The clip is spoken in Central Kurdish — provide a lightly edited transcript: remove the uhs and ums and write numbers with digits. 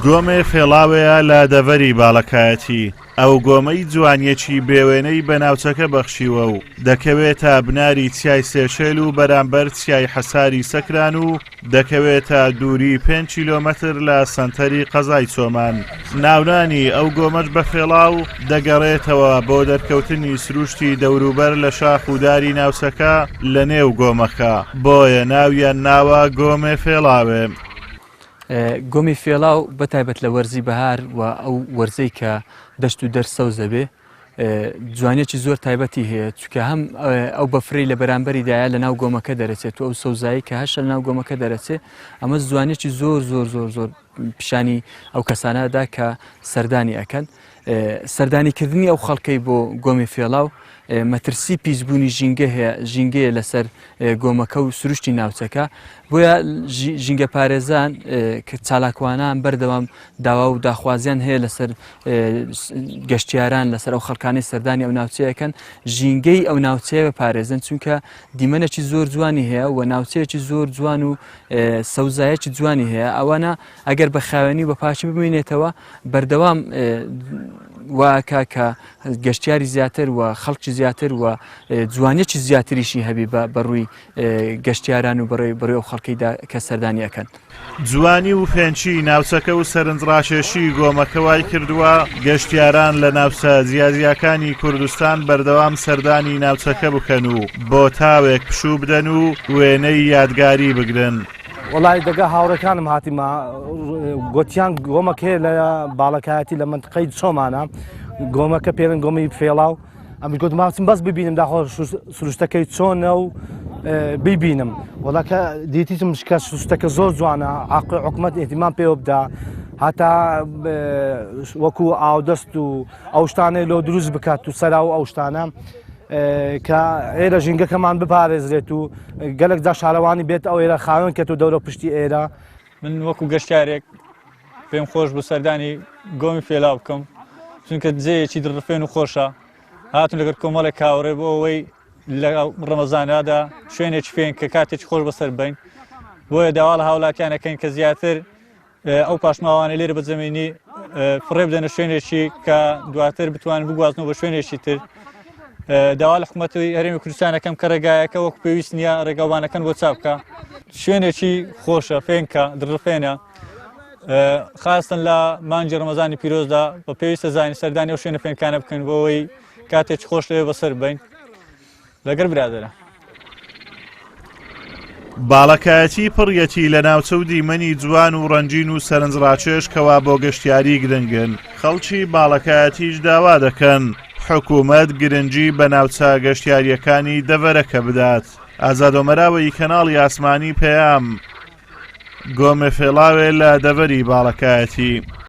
گۆمێ فێڵاوەیە لە دەڤەری باڵەکایەتی. ئەو گۆمەی جوانیەکی بێوێنەی بە ناوچەکە بەخشیوە و دەکەوێتە بناری چیای سێشێل و بەرامبەر چیای حەساری سەکران و دەکەوێتە دووری 5 کیلۆمەتر لە سەنتەری قەزای چۆمان. ناونانی ئەو گۆمەش بە فێڵاو دەگەڕێتەوە بۆ دەرکەوتنی سروشتی دەوروبەر لە شاخ و داری ناوچەکە لە نێو گۆمەکە، بۆیە ناویان ناوە گۆمێ فێڵاوێ. گۆمی فێڵاو بەتایبەت لە وەرزی بەهار و ئەو وەرزەی کە دەشت و دەرسەوزە بێ جوانیەکی زۆر تایبەتی هەیە، چونکە هەم ئەو بەفرەی لە بەرامبەریدایە لە ناو گۆمەکە دەرەچێت و ئەو سەوزایی کە هەشە لە ناو گۆمەکە دەرەچێت، ئەمە جوانیەکی زۆر زۆر زۆر زۆر پیشانی ئەو کەسانەدا کە سەردانی ئەکەن. سەردانیکردنی ئەو خەڵکەی بۆ گۆمی فێڵاو مەترسی پیسبوونی ژینگەیە لەسەر گۆمەکە و سروشتی ناوچەکە، بۆیە ژینگە پارێزان کە چالاکوانان بەردەوام داوا و داخوازیان هەیە لەسەر گەشتیاران لەسەر ئەو خەڵکانی سەردانی ئەو ناوچەیەکەن ژینگەی ئەو ناوچەیە بپارێزن، چونکە دیمەنێکی زۆر جوانی هەیە و ناوچەیەکی زۆر جوان و سەوزایەکی جوانی هەیە. ئەوانە ئەگەر بە خاوێنی بە پاشی ببینێتەوە بەردەوام واکە کە گەشتیاری زیاتر و خەڵکی زیاتر و جوانیەکی زیاتریشی هەبی بەڕووی گەشتیاران و بەڕێ ئەو خەڵکیدا کە سەردانی ئەەکەن. جوانی و پێنچی ناوچەکە و سەرنجڕاشێشی گۆمەکە وای کردووە گەشتیاران لە ناوچە جیاجیەکانی کوردستان بەردەوام سەردانی ناوچەکە بکەن و بۆ تاوێک پشوو بدەن و وێنەی یادگاری بگرن. وڵای دەگا هاوڕەکانم هاتیمە گوتیان گۆمەک هەیە لە باڵەکایەتی لە منتقەی چۆمانە، گۆمەکە پێڵن گۆمی فێڵاو. ئەم گوتم ماچم بەس ببینم داخۆ سروشتەکەی چۆنە و ببینم. وڵاکە دیتیتم شکە سروشتەکە زۆر جوانە، عاقل حکومەت ئێتیمان پێوە بدا هەتا وەکو ئاودەست و ئەو شتانەی لۆ دروست بکات و سەرا و ئەو شتانە کە ئێرە ژینگەکەمان بپارێزرێت و گەلک جا شارەوانی بێت ئەو ئێرە خاوێن کێت و دەورە پشتی ئێرە. من وەکو گەشتارێک پێم خۆش بۆ سەردانی گۆمی فێڵاو بکەم، چونکە جێیەکی دڕفێن و خۆشە. هاتون لەگەر کۆمەڵێک کاوڕێ بۆ ئەوەی لە ڕەمەزانادا شوێنێکی فێن کە کاتێکی خۆش بەسەر بین، بۆیە داوا لە هاوڵاتیانەکەین کە زیاتر ئەو پاشماوانە لێرە بە زەمینی فڕێ بدەنە شوێنێکی کە دواتر بتوانن بگوازنەوە بە شوێنێکی تر. داوا لە حکوومەتی هەرێمی کوردستانەکەم کە ڕێگایەکە وەکو پێویست نییە ڕێگاوانەکەن بۆ چاپکە، شوێنێکی خۆشە فێنکە دڕفێنە، خاستن لە مانجی ڕەمەزانی پیرۆزدا بە پێویستە زانی سەردانی ئەو شوێنە فێنکانە بکەن بۆ ئەوەی کاتێکی خۆش لێ بەسەر بین لەگەر برادەرە. باڵەکایەتی پڕیەتی لە ناوچە و دیمەنی جوان و ڕەنجین و سەرنجڕاکێش کەوا بۆ گەشتیاری گرنگن. خەڵکی باڵەکایەتیش داوا دەکەن حکوومەت گرنگی بە ناوچە گەشتیاریەکانی دەڤەرەکە بدات. ئازادۆمەراوەی کەناڵی ئاسمانی پێیام گۆمێ فێڵاوێ لە دەڤەری باڵەکایەتی.